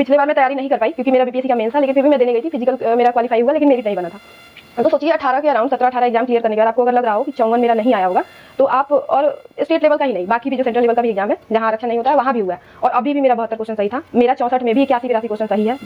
पिछले बार मैं तैयारी नहीं कर पाई क्योंकि मेरा बीपीएससी का मेंस था, लेकिन फिर भी मैं देने गई थी। फिजिकल मेरा क्वालीफाई हुआ लेकिन मेरिट नहीं बना था। तो सोचिए 18 के अराउंड 17-18 एग्जाम क्लियर करने के बाद आपको अगर लग रहा हो कि 54 मेरा नहीं आया होगा, तो आप, और स्टेट लेवल का ही नहीं, बाकी भी जो सेंट्रल लेवल का भी एग्जाम है जहां आरक्षण नहीं होता है वहां भी हुआ है, और अभी भी मेरा 72 क्वेश्चन सही था। मेरा 64 में भी 81-82 क्वेश्चन सही है।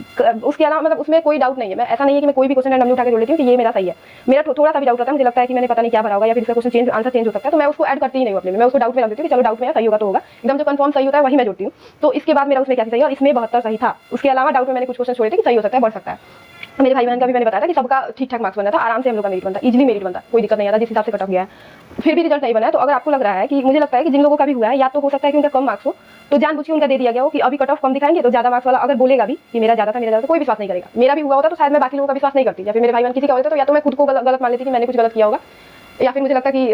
उसके अलावा मतलब उसमें कोई डाउट नहीं है। मैं ऐसा नहीं है कि मैं कोई भी क्वेश्चन रैंडमली उठा के जोड़ लेती हूँ कि ये मेरा सही है। मेरा थोड़ा सा भी डाउट रहता है, मुझे लगता है कि मैंने पता नहीं क्या भरा होगा या फिर इसका क्वेश्चन चेंज, आंसर चेंज हो सकता है, तो मैं उसको ऐड करती ही नहीं हूँ अपने में। मैं उसको डाउट में रख देती हूँ कि चलो डाउट में है, सही होगा तो होगा। एकदम जो कंफर्म सही होता है वही मैं जोड़ती हूँ। तो इसके बाद मेरा उसमें क्या सही है, और इसमें 72 सही था। उसके अलावा डाउट में मैंने कुछ क्वेश्चन छोड़े थे कि सही हो सकता है, बढ़ सकता है। मेरे भाई बहन का भी मैंने बताया था कि सबका ठीक-ठाक मार्क्स बना था, आराम से हम लोग का मेरिट बनता, इजीली मेरिट बनता, कोई दिक्कत नहीं आता जिस हिसाब से कट ऑफ गया है। फिर भी रिजल्ट नहीं बना है, तो अगर आपको लग रहा है कि, मुझे लगता है कि जिन लोगों का भी हुआ है, या तो हो सकता है कि उनका कम मार्क्स हो, तो जानबूझ के उनका दे दिया गया हो कि अभी कट ऑफ कम दिखाएंगे तो ज्यादा मार्क्स वाला अगर बोलेगा भी कि मेरा ज्यादा था, मेरा ज्यादा था, कोई विश्वास नहीं करेगा। मेरा भी हुआ होता तो शायद मैं बाकी लोगों का विश्वास नहीं करती, या फिर मेरे भाई बहन किसी का होता तो या तो मैं खुद को गलत मान लेती कि मैंने कुछ गलत किया होगा, या फिर मुझे लगता कि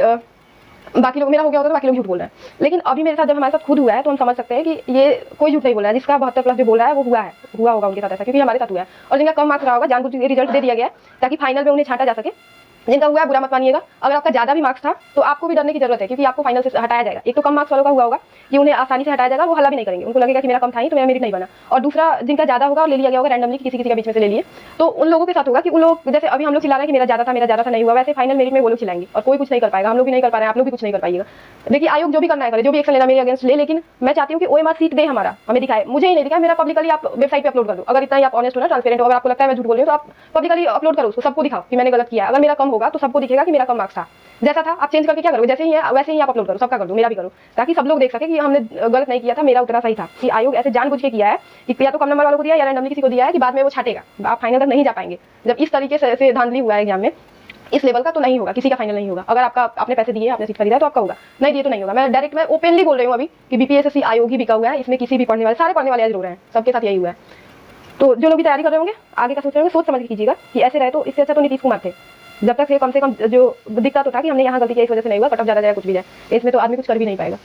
बाकी लोग, मेरा हो गया होता तो बाकी लोग झूठ बोल रहे हैं। लेकिन अभी मेरे साथ जब हमारे साथ खुद हुआ है तो हम समझ सकते हैं कि ये कोई झूठ नहीं बोल रहा है। जिसका 72 प्लस जो बोल रहा है वो हुआ होगा उनके साथ ऐसा, क्योंकि हमारे साथ हुआ है। और जिनका कम मार्क्स रहा होगा जानबूझ के रिजल्ट दे दिया गया है ताकि फाइनल में उन्हें छांटा जा सके। जिनका हुआ है बुरा मत मानिएगा। अगर आपका ज्यादा भी मार्क्स था तो आपको भी डरने की जरूरत है, क्योंकि आपको फाइनल से हटाया जाएगा। एक तो कम मार्क्स वालों का हुआ होगा कि उन्हें आसानी से हटाया जाएगा, वो हल्ला भी नहीं करेंगे, उनको लगेगा कि मेरा कम था ही तो मेरा मेरिट नहीं बना। और दूसरा, जिनका ज्यादा होगा और ले लिया गया होगा रैंडमली, किसी का बीच में से ले लिए, तो उन लोगों के साथ होगा कि उन लोग, जैसे अभी हम लोग चिल्ला रहे हैं कि मेरा ज्यादा था नहीं हुआ, वैसे फाइनल मेरिट में वो लोग चिल्लाएंगे और कोई कुछ नहीं कर पाएगा। हम लोग भी नहीं कर पा रहे हैं, आप लोग भी कुछ नहीं कर पाइएगा। देखिए आयोग जो भी करना है करे, जो भी एक्शन लेना मेरे अगेंस्ट ले, लेकिन मैं चाहती हूँ कि ओएमआर सीट दे, हमारा हमें दिखाए। मुझे ही नहीं दिखाए, मेरा पब्लिकली आप वेबसाइट पे अपलोड कर दो। अगर इतना ही आप ऑनेस्ट हो ना, ट्रांसपेरेंट हो, अगर आपको लगता है मैं झूठ बोल रही हूँ तो आप पब्लिकली अपलोड करो, उसको सबको दिखाओ कि मैंने गलत किया। अगर मेरा कम होगा तो सबको दिखेगा कि मेरा कम मार्क्स था, जैसा था। आप चेंज करके क्या करोगे, जैसे ही है वैसे ही आप अपलोड करो, सबका कर दो, मेरा भी करो, ताकि सब लोग देख सके कि हमने गलत नहीं किया था, मेरा उतना सही था। कि आयोग ऐसे जानबूझ के किया है कि या तो कम नंबर वालों को दिया या रैंडमली किसी को दिया है कि बाद में वो छाटेगा, आप फाइनल तक नहीं जा पाएंगे। जब इस तरीके से धांधली हुआ है एग्जाम में इस लेवल का, तो नहीं होगा, किसी का फाइनल नहीं होगा। अगर आपका, आपने पैसे दिए, आपने सीट खरीदा तो आपका होगा, नहीं दिए तो नहीं होगा। मैं डायरेक्ट, मैं ओपनली बोल रही हूँ अभी कि बीपीएससी आयोग ही बिका हुआ है। इसमें किसी भी पढ़ने वाले, सारे पढ़ने वाले आज रो रहे हैं, सबके साथ यही हुआ है। तो जो लोग भी तैयारी कर रहे होंगे, आगे का सोच रहे होंगे, सोच समझ के कीजिएगा कि ऐसे रहे तो इससे अच्छा तो नीतीश कुमार थे। जब तक कम से कम जो दिखता तो था कि हमने यहाँ गलती की, इस वजह से नहीं हुआ, कट ऑफ ज्यादा जाए, कुछ भी जाए, इसमें तो आदमी कुछ कर भी नहीं पाएगा।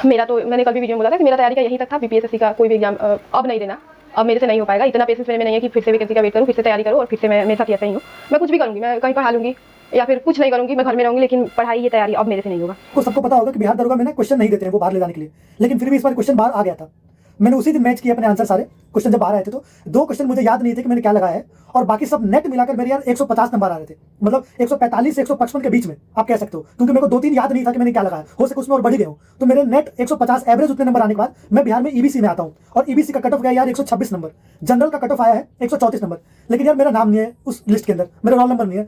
मेरा तो, मैंने कल भी वीडियो में बोला था कि मेरा तैयारी का यही तक था, बीपीएससी का कोई भी एग्जाम अब नहीं देना, अब मेरे से नहीं हो पाएगा। इतना पेशेंस मेरे में नहीं है कि फिर से वैकेंसी का वेट करूँ, फिर से तैयारी करूँ और फिर से मैं मेरे साथ ऐसा ही हूँ। मैं कुछ भी करूँगी, मैं कहीं पढ़ा लूँगी या फिर कुछ नहीं करूँगी, मैं घर में रहूँगी, लेकिन पढ़ाई, ये तैयारी अब मेरे से नहीं होगा। को सबको पता होगा कि बिहार दरोगा में ना क्वेश्चन नहीं देते हैं वो बाहर ले जाने के लिए, लेकिन फिर भी इस बार क्वेश्चन बाहर आ गया था। मैंने उसी दिन मैच किए अपने आंसर सारे क्वेश्चन जब बाहर आए थे, तो 2 क्वेश्चन मुझे याद नहीं थे कि मैंने क्या लगाया है, और बाकी सब नेट मिलाकर मेरे यार 150 नंबर आ रहे थे, मतलब 145 से 155 के बीच में आप कह सकते हो, क्योंकि मेरे को 2-3 याद नहीं था कि मैंने क्या लगाया, हो सके उसमें और बढ़ गए हो। तो मेरे नेट 150 एवरेज उतने नंबर आने के बाद मैं बिहार में ईबीसी में आता हूँ, और ईबीसी का कट ऑफ गया यार 126 नंबर, जनरल का कट ऑफ आया है 134 नंबर, लेकिन यार मेरा नाम नहीं है उस लिस्ट के अंदर, मेरा रोल नंबर नहीं है।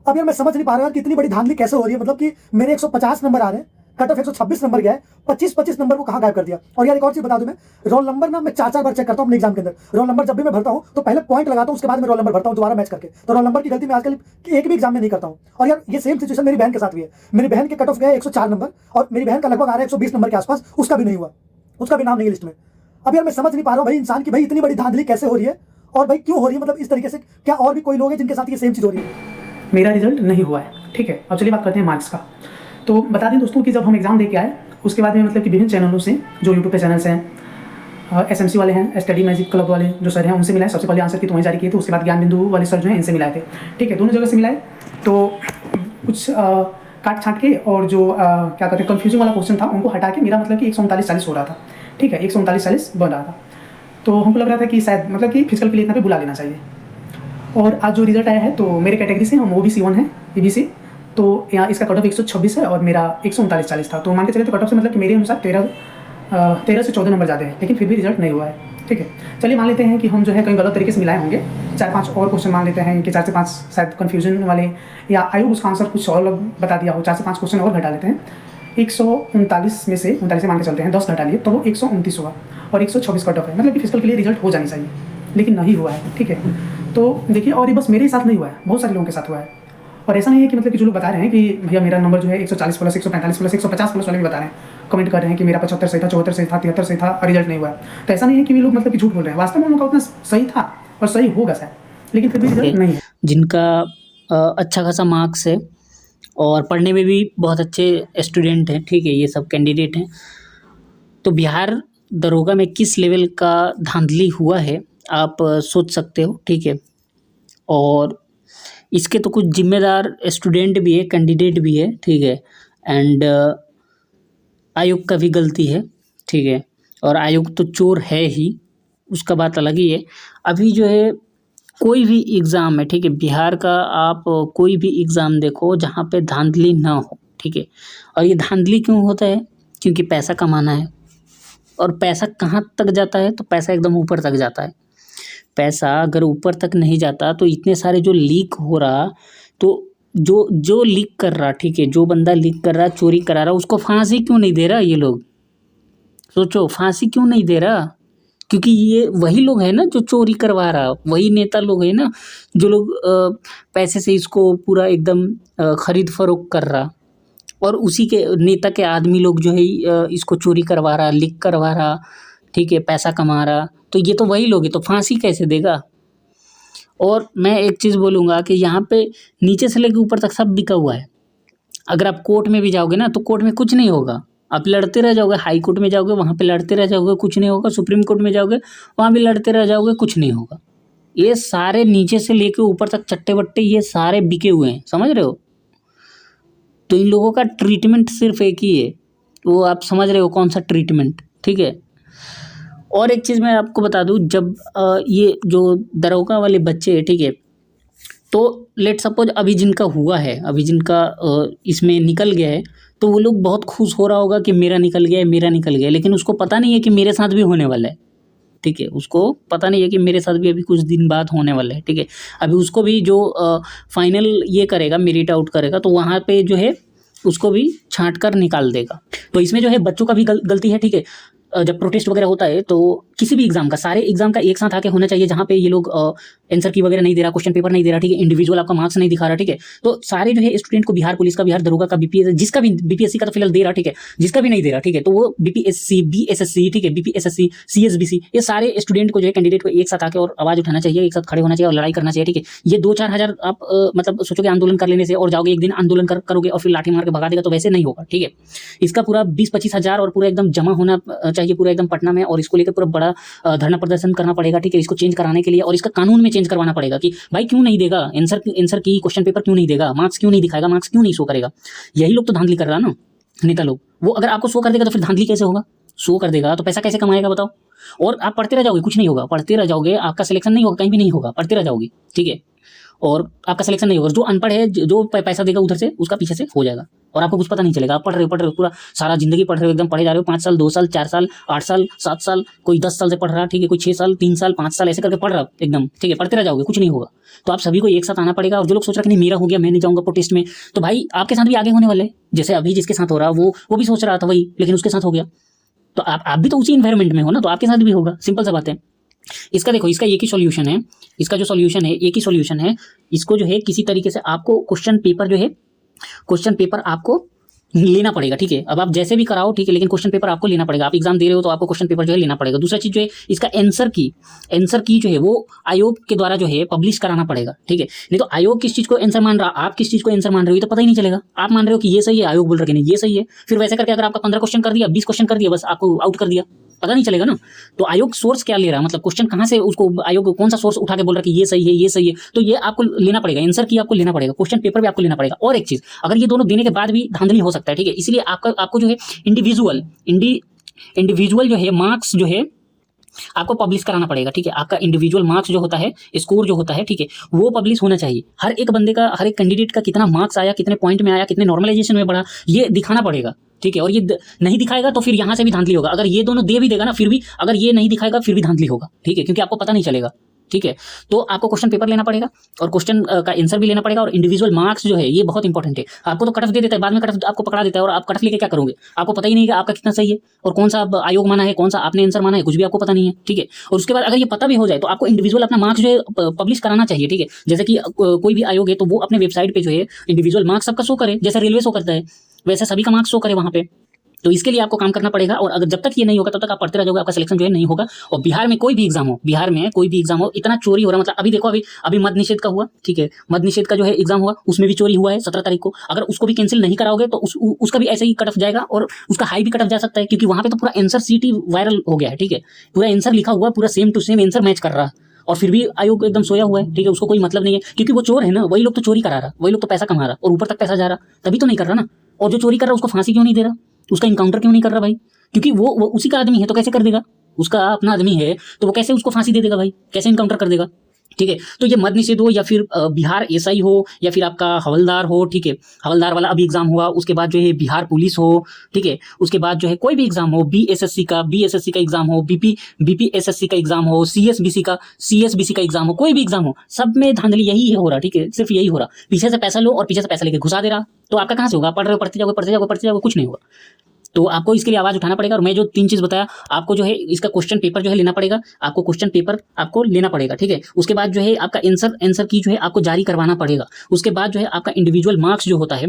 अब यार मैं समझ नहीं पा रहा हूँ कि इतनी बड़ी धांधली कैसे हो रही है, मतलब कि मेरे 150 नंबर आ रहे हैं, कट ऑफ 126 नंबर गया है, 25 नंबर वो कहाँ गायब कर दिया। और यार एक और चीज बता दूं, मैं रोल नंबर ना मैं 4 बार चेक करता हूँ अपने एग्जाम के अंदर। रोल नंबर जब भी मैं भरता हूँ तो पहले पॉइंट लगाता हूँ, उसके बाद मैं रोल नंबर भरता हूँ दोबारा मैच करके। तो रोल नंबर की गलती मैं आजकल एक भी एग्जाम में नहीं करता हूँ। और यार ये सेम सिचुएशन मेरी बहन के साथ भी है। मेरी बहन के कट ऑफ गया 104 नंबर, और मेरी बहन का लगभग आ रहा है 120 नंबर के आसपास, उसका भी नहीं हुआ, उसका भी नाम नहीं है लिस्ट में। अब यार मैं समझ नहीं पा रहा हूँ भाई इंसान की, भाई इतनी बड़ी धांधली कैसे हो रही है, और भाई क्यों हो रही है, मतलब इस तरीके से। क्या और भी कोई लोग हैं जिनके साथ ये सेम चीज हो रही है? मेरा रिजल्ट नहीं हुआ है, ठीक है। अब चलिए बात करते हैं मार्क्स का। तो बता दें दोस्तों कि जब हम एग्ज़ाम दे के आए उसके बाद में मतलब कि विभिन्न चैनलों से, जो यूट्यूब पे चैनल्स हैं, एसएमसी वाले हैं, स्टडी मैजिक क्लब वाले जो सर हैं, उनसे मिलाए। सबसे पहले आंसर की तो वहीं जारी किए थे, उसके बाद ज्ञान बिंदु वाले सर जो हैं इनसे मिलाए थे, ठीक है। दोनों जगह से मिलाए तो कुछ काट छाँट के, और जो क्या कहते हैं कन्फ्यूजिंग वाला क्वेश्चन था उनको हटा के मेरा मतलब कि 139-40 हो रहा था, ठीक है, 139-40 बन रहा था। तो हमको लग रहा था कि शायद मतलब कि फिजिकल के लिए इतना पे बुला लेना चाहिए। और आज जो रिजल्ट आया है तो मेरे कैटेगरी से हम ओबीसी 1 है, ईबीसी, तो यहाँ इसका कट ऑफ 126 है और मेरा 139-40 था। तो मान के चलिए तो कट ऑफ से मतलब कि मेरे अनुसार 13 से 14 नंबर ज़्यादा है, लेकिन फिर भी रिजल्ट नहीं हुआ है, ठीक है। चलिए मान लेते हैं कि हम जो है कहीं गलत तरीके से मिलाए होंगे। 4-5 और क्वेश्चन मान लेते हैं कि 4 से 5 शायद कन्फ्यूजन वाले, या आयोग उसका आंसर कुछ और बता दिया हो। 4 से 5 क्वेश्चन और घटा लेते हैं। 139 में से 39 से मान के चलते हैं, 10 घटा लिए तो वो 129 हुआ, और 126 कट ऑफ है, मतलब कि फिजिकल के लिए रिजल्ट हो जानी चाहिए, लेकिन नहीं हुआ है, ठीक है। तो देखिए, और ये बस मेरे साथ नहीं हुआ है, बहुत सारे लोगों के साथ हुआ है। और ऐसा नहीं है कि मतलब कि जो लोग बता रहे हैं कि भैया मेरा नंबर जो है 140 प्लस, 145 प्लस, 150 प्लस वाले भी बता रहे हैं, कमेंट कर रहे हैं कि मेरा 75 सही था, 74 सही था, 73 सही था और रिजल्ट नहीं हुआ है। तो ऐसा नहीं है कि वे लोग मतलब कि झूठ बोल रहे हैं, वास्तव में उनका उतना सही था और सही होगा शायद, लेकिन फिर भी रिजल्ट नहीं है। जिनका अच्छा खासा मार्क्स है और पढ़ने में भी बहुत अच्छे स्टूडेंट हैं, ठीक है, ये सब कैंडिडेट हैं। तो बिहार दरोगा में किस लेवल का धांधली हुआ है आप सोच सकते हो, ठीक है। और इसके तो कुछ जिम्मेदार स्टूडेंट भी है, कैंडिडेट भी है, ठीक है, एंड आयोग का भी गलती है, ठीक है। और आयोग तो चोर है ही, उसका बात अलग ही है। अभी जो है कोई भी एग्ज़ाम है, ठीक है, बिहार का आप कोई भी एग्ज़ाम देखो जहाँ पे धांधली ना हो, ठीक है। और ये धांधली क्यों होता है? क्योंकि पैसा कमाना है। और पैसा कहाँ तक जाता है? तो पैसा एकदम ऊपर तक जाता है। पैसा अगर ऊपर तक नहीं जाता तो इतने सारे जो लीक हो रहा, तो जो लीक कर रहा, ठीक है, जो बंदा लीक कर रहा, चोरी करा रहा, उसको फांसी क्यों नहीं दे रहा ये लोग? सोचो, फांसी क्यों नहीं दे रहा? क्योंकि ये वही लोग हैं ना जो चोरी करवा रहा, वही नेता लोग हैं ना जो लोग पैसे से इसको पूरा एकदम खरीद फरोख्त कर रहा, और उसी के नेता के आदमी लोग जो है इसको चोरी करवा रहा, लीक करवा रहा, ठीक है, पैसा कमा रहा। तो ये तो वही लोग हैं, तो फांसी कैसे देगा? और मैं एक चीज़ बोलूँगा कि यहाँ पे नीचे से लेकर ऊपर तक सब बिका हुआ है। अगर आप कोर्ट में भी जाओगे ना तो कोर्ट में कुछ नहीं होगा, आप लड़ते रह जाओगे। हाई कोर्ट में जाओगे, वहाँ पे लड़ते रह जाओगे, कुछ नहीं होगा। सुप्रीम कोर्ट में जाओगे, वहाँ भी लड़ते रह जाओगे, कुछ नहीं होगा। ये सारे नीचे से लेके ऊपर तक चट्टे बट्टे ये सारे बिके हुए हैं, समझ रहे हो? तो इन लोगों का ट्रीटमेंट सिर्फ एक ही है, वो आप समझ रहे हो कौन सा ट्रीटमेंट, ठीक है। और एक चीज़ मैं आपको बता दूं, जब ये जो दरोगा वाले बच्चे, ठीक है, तो लेट सपोज अभी जिनका हुआ है, अभी जिनका इसमें निकल गया है, तो वो लोग बहुत खुश हो रहा होगा कि मेरा निकल गया है, मेरा निकल गया है। लेकिन उसको पता नहीं है कि मेरे साथ भी होने वाला है, ठीक है। उसको पता नहीं है कि मेरे साथ भी अभी कुछ दिन बाद होने वाला है, ठीक है। अभी उसको भी जो फाइनल ये करेगा, मेरिट आउट करेगा, तो वहाँ पे जो है उसको भी छांट कर निकाल देगा। तो इसमें जो है बच्चों का भी गलती है, ठीक है। जब प्रोटेस्ट वगैरह होता है तो किसी भी एग्जाम का, सारे एग्जाम का एक साथ आके होना चाहिए, जहाँ पे ये लोग आंसर की वगैरह नहीं दे रहा, क्वेश्चन पेपर नहीं दे रहा, ठीक है, इंडिविजुअल आपका मार्क्स नहीं दिखा रहा, ठीक है। तो सारे जो है स्टूडेंट को बिहार पुलिस का, बिहार दरोगा का, बीपीएस, जिसका भी बीपीएससी का तो फिलहाल दे रहा, ठीक है, जिसका भी नहीं दे रहा, ठीक है, तो वो बीपीएससी, बीएसएससी, ठीक है, बीपीएसएससी, सीएसबीसी, ये सारे स्टूडेंट को जो है कैंडिडेट को एक साथ आके और आवाज उठाना चाहिए, एक साथ खड़े होना चाहिए और लड़ाई करना चाहिए, ठीक है। ये 2-4 हज़ार आप मतलब सोचोगे आंदोलन कर लेने से और जाओगे एक दिन आंदोलन करोगे और फिर लाठी मार के भगा देगा, तो वैसे नहीं होगा, ठीक है। इसका पूरा 20-25 हज़ार और पूरा एकदम जमा होना चाहिए पूरा एकदम पटना में, और इसको लेकर पूरा बड़ा धरना प्रदर्शन करना पड़ेगा, ठीक है, इसको चेंज कराने के लिए। और इसका कानून में चेंज करवाना पड़ेगा कि भाई क्यों नहीं देगा आंसर की, क्वेश्चन पेपर क्यों नहीं देगा, मार्क्स क्यों नहीं दिखाएगा, मार्क्स क्यों नहीं शो करेगा। यही लोग तो धांधली कर रहा ना, नेता लोग। वो अगर आपको शो कर देगा तो फिर धांधली कैसे होगा? शो कर देगा तो पैसा कैसे कमाएगा बताओ? और आप पढ़ते रह जाओगे, कुछ नहीं होगा, पढ़ते रह जाओगे, आपका सिलेक्शन नहीं होगा, कहीं भी नहीं होगा, पढ़ते रह जाओगे, ठीक है, और आपका सिलेक्शन नहीं होगा। जो अनपढ़ है, जो पैसा देगा उधर से, उसका पीछे से हो जाएगा और आपको कुछ पता नहीं चलेगा। आप पढ़ रहे हो पूरा सारा जिंदगी पढ़ रहे हो, एकदम पढ़े जा रहे हो, 5 साल, 2 साल, 4 साल, 8 साल, 7 साल, कोई 10 साल से पढ़ रहा, ठीक है, कोई 6 साल, 3 साल, 5 साल, ऐसे करके पढ़ रहा एकदम, ठीक है, पढ़ते रह जाओगे, कुछ नहीं होगा। तो आप सभी को एक साथ आना पड़ेगा। और जो लोग सोच रहे कि नहीं मेरा हो गया, मैं नहीं जाऊंगा प्रोटेस्ट में, तो भाई आपके साथ भी आगे होने वाले, जैसे अभी जिसके साथ हो रहा वो भी सोच रहा था वही, लेकिन उसके साथ हो गया। तो आप भी तो उसी इन्वायरमेंट में हो ना, तो आपके साथ भी होगा, सिंपल सा बात है। इसका देखो, इसका एक ही सॉल्यूशन है, इसका जो सॉल्यूशन है, एक ही सॉल्यूशन है। इसको जो है किसी तरीके से आपको क्वेश्चन पेपर आपको लेना पड़ेगा, ठीक है। अब आप जैसे भी कराओ, ठीक है, लेकिन क्वेश्चन पेपर आपको लेना पड़ेगा। आप एग्जाम दे रहे हो तो आपको क्वेश्चन पेपर जो है लेना पड़ेगा। दूसरा चीज जो है, इसका आंसर की जो है वो आयोग के द्वारा जो है पब्लिश कराना पड़ेगा, ठीक है। नहीं तो आयोग किस चीज को आंसर मान रहा, आप किस चीज को आंसर मान रहे हो, ये तो पता ही नहीं चलेगा। आप मान रहे हो कि ये सही है, आयोग बोल रहा है कि नहीं ये सही है, फिर वैसे करके अगर आपका 15 क्वेश्चन कर दिया, 20 क्वेश्चन कर दिया, बस आपको आउट कर दिया, पता नहीं चलेगा ना। तो आयोग सोर्स क्या ले रहा है, मतलब क्वेश्चन कहाँ से, उसको आयोग कौन सा सोर्स उठा के बोल रहा है कि ये सही है, ये सही है, तो ये आपको लेना पड़ेगा। आंसर की आपको लेना पड़ेगा, क्वेश्चन पेपर भी आपको लेना पड़ेगा। और एक चीज, अगर ये दोनों देने के बाद भी धांधली हो सकता है, ठीक है, इसलिए आपको जो है इंडिविजुअल जो है मार्क्स जो है आपको पब्लिश कराना पड़ेगा, ठीक है। आपका इंडिविजुअल मार्क्स जो होता है, स्कोर जो होता है, ठीक है, वो पब्लिश होना चाहिए। हर एक बंदे का, हर एक कैंडिडेट का कितना मार्क्स आया, कितने पॉइंट में आया, कितने नॉर्मलाइजेशन में बढ़ा, ये दिखाना पड़ेगा, ठीक है। और ये नहीं दिखाएगा तो फिर यहाँ से भी धांधली होगा। अगर ये दोनों दे भी देगा ना, फिर भी अगर ये नहीं दिखाएगा फिर भी धांधली होगा, ठीक है, क्योंकि आपको पता नहीं चलेगा, ठीक है। तो आपको क्वेश्चन पेपर लेना पड़ेगा और क्वेश्चन का आंसर भी लेना पड़ेगा, और इंडिविजुअल मार्क्स जो है ये बहुत इंपॉर्टेंट है। आपको तो कट ऑफ दे देता है, बाद में कट ऑफ आपको पकड़ा देता है, और आप कट ऑफ लेके क्या करोगे? आपको पता ही नहीं है कि आपका कितना सही है और कौन सा आयोग माना है, कौन सा आपने आंसर माना है, कुछ भी आपको पता नहीं है, ठीक है। और उसके बाद अगर ये पता भी हो जाए तो आपको इंडिविजुअल अपना मार्क्स जो है पब्लिश कराना चाहिए, ठीक है। जैसे कि कोई भी आयोग है तो वो अपने वेबसाइट पे जो है इंडिविजुअल मार्क्स सबका शो करे, जैसे रेलवे शो करता है वैसे सभी का मार्क्स शो करे वहाँ पे। तो इसके लिए आपको काम करना पड़ेगा, और अगर जब तक ये नहीं होगा तब तक आप पढ़ते रह जाओगे, आपका सिलेक्शन जो है नहीं होगा। और बिहार में कोई भी एग्जाम हो, इतना चोरी हो रहा, मतलब अभी देखो, अभी मद्य निषेध का हुआ, ठीक है, मद्य निषेध का जो है एग्जाम हुआ, उसमें भी चोरी हुआ है 17 तारीख को। अगर उसको भी कैंसिल नहीं कराओगे तो उसका भी ऐसे ही कट ऑफ जाएगा, और उसका हाई भी कट ऑफ जा सकता है, क्योंकि वहाँ पे तो पूरा आंसर सीट ही वायरल हो गया है, ठीक है। पूरा आंसर लिखा हुआ, पूरा same to same answer match कर रहा है, और फिर भी आयोग एकदम सोया हुआ है, ठीक है, उसको कोई मतलब नहीं है, क्योंकि वो चोर है ना, वही लोग तो चोरी करा रहा, वही लोग तो पैसा कमा रहा, और ऊपर तक पैसा जा रहा, तभी तो नहीं कर रहा ना। और जो चोरी कर रहा है उसको फांसी क्यों नहीं दे रहा, उसका इनकाउंटर क्यों नहीं कर रहा भाई? क्योंकि वो उसी का आदमी है, तो कैसे कर देगा? उसका अपना आदमी है, तो वो कैसे उसको फांसी दे देगा भाई, कैसे इनकाउंटर कर देगा, ठीक है। तो ये मद्य निषेध हो या फिर बिहार एसआई हो या फिर आपका हवलदार हो, ठीक है, हवलदार वाला अभी एग्जाम हुआ, उसके बाद जो है बिहार पुलिस हो, ठीक है, उसके बाद जो है कोई भी एग्जाम हो, बीएसएससी का एग्जाम हो, बीपीएसएससी का एग्जाम हो, सीएसबीसी का एग्जाम हो, कोई भी एग्जाम हो, सब में धांधली यही हो रहा, ठीक है, सिर्फ यही हो रहा, पीछे से पैसा लो और पीछे से पैसा लेके घुसा दे रहा। तो आपका कहाँ से होगा, पढ़ रहे हो पढ़ते जाओगे, कुछ नहीं होगा। तो आपको इसके लिए आवाज उठाना पड़ेगा। और मैं जो 3 चीज बताया आपको, जो है इसका क्वेश्चन पेपर जो है लेना पड़ेगा, आपको क्वेश्चन पेपर आपको लेना पड़ेगा, ठीक है। उसके बाद जो है आपका आंसर की जो है आपको जारी करवाना पड़ेगा। उसके बाद जो है आपका इंडिविजुअल मार्क्स जो होता है,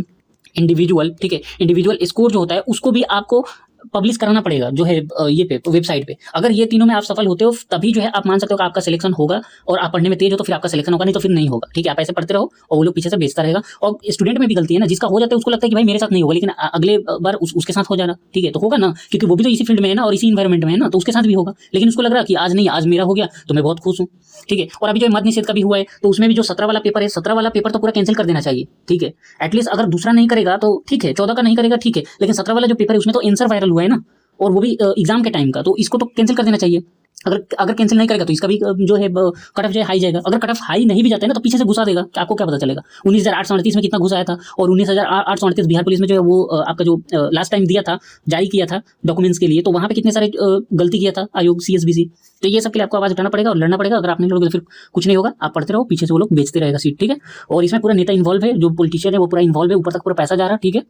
इंडिविजुअल, ठीक है, इंडिविजुअल स्कोर जो होता है उसको भी आपको पब्लिश कराना पड़ेगा, जो है ये पे वेबसाइट पे। अगर ये तीनों में आप सफल होते हो तभी जो है आप मान सकते हो कि आपका सिलेक्शन होगा, और आप पढ़ने में तेज हो तो फिर आपका सिलेक्शन होगा, नहीं तो फिर नहीं होगा, ठीक है। आप ऐसे पढ़ते रहो और वो लोग पीछे से बेचता रहेगा। और स्टूडेंट में भी गलती है ना, जिसका हो जाता है उसको लगता है कि भाई मेरे साथ नहीं होगा, लेकिन अगले बार उसके साथ हो जाना, ठीक है, तो होगा ना, क्योंकि वो भी तो इसी फील्ड में है ना और इसी इन्वायरमेंट में है ना, तो उसके साथ भी होगा। लेकिन उसको लग रहा है कि आज नहीं, आज मेरा हो गया तो मैं बहुत खुश हूँ, ठीक है। और अभी जो मद्य निषेध का भी हुआ है, तो उसमें भी जो 17 वाला पेपर है, 17 वाला पेपर तो पूरा कैंसिल कर देना चाहिए, ठीक है। एटलीस्ट अगर दूसरा नहीं करेगा तो ठीक है, 14 का नहीं करेगा, ठीक है, लेकिन 17 वाला जो पेपर है उसमें तो आंसर वायरल हुआ है ना, और वो भी एग्जाम के टाइम का, तो इसको तो कैंसिल कर देना चाहिए। अगर कैंसिल नहीं करेगा तो इसका भी जो है कट ऑफ जो है हाई जाएगा। अगर कट ऑफ हाई नहीं भी जाता है ना तो पीछे से घुसा देगा, कि आपको क्या पता चलेगा। 19,838 में कितना घुसा आया था, और 19,838 बिहार पुलिस में जो है वो आपका जो लास्ट टाइम दिया था, जारी किया था डॉक्यूमेंट्स के लिए, तो वहाँ पे कितने सारे गलती किया था आयोग CSBC। तो ये सब के लिए आपको आवाज उठाना पड़ेगा और लड़ना पड़ेगा। अगर आप नहीं लड़ोगे तो फिर कुछ नहीं होगा, आप पढ़ते रहो, पीछे से वो लोग बेचते रहेगा सीट, ठीक है। और इसमें पूरा नेता इन्वॉल्व है, जो पॉलिटिशियन है वो पूरा इन्वॉल्व है, ऊपर तक पूरा पैसा जा रहा है, ठीक है।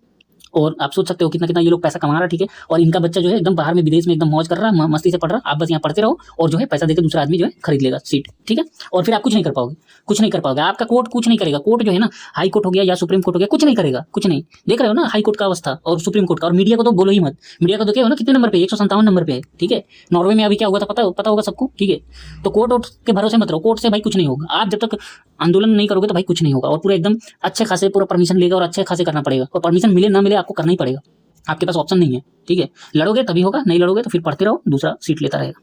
और आप सोच सकते हो कितना कितना ये लोग पैसा कमा रहा है, ठीक है। और इनका बच्चा जो है एकदम बाहर में विदेश में एकदम मौज कर रहा है, मस्ती से पढ़ रहा है। आप बस यहाँ पढ़ते रहो और जो है पैसा देकर दूसरा आदमी जो है खरीद लेगा सीट, ठीक है। और फिर आप कुछ नहीं कर पाओगे, कुछ नहीं कर पाओगे। आपका कोर्ट कुछ नहीं करेगा। कोर्ट जो है ना, हाई कोर्ट हो गया या सुप्रीम कोर्ट हो गया, कुछ नहीं करेगा, कुछ नहीं। देख रहे हो ना हाई कोर्ट का अवस्था और सुप्रीम कोर्ट का। और मीडिया को तो बोलो ही मत। मीडिया को तो क्या हो ना, कितने नंबर पे, 157 नंबर पे है, ठीक है। नॉर्वे में अभी क्या हुआ था पता होगा सबको, ठीक है। तो कोर्ट के भरोसे मत रहो, कोर्ट से भाई कुछ नहीं होगा। आप जब तक आंदोलन नहीं करोगे तो भाई कुछ नहीं होगा। और पूरा एकदम अच्छे खासे पूरा परमिशन लेगा और अच्छे खासे करना पड़ेगा। और परमिशन मिले ना मिले आपको करना ही पड़ेगा, आपके पास ऑप्शन नहीं है, ठीक है। लड़ोगे तभी होगा, नहीं लड़ोगे तो फिर पढ़ते रहो, दूसरा सीट लेता रहेगा।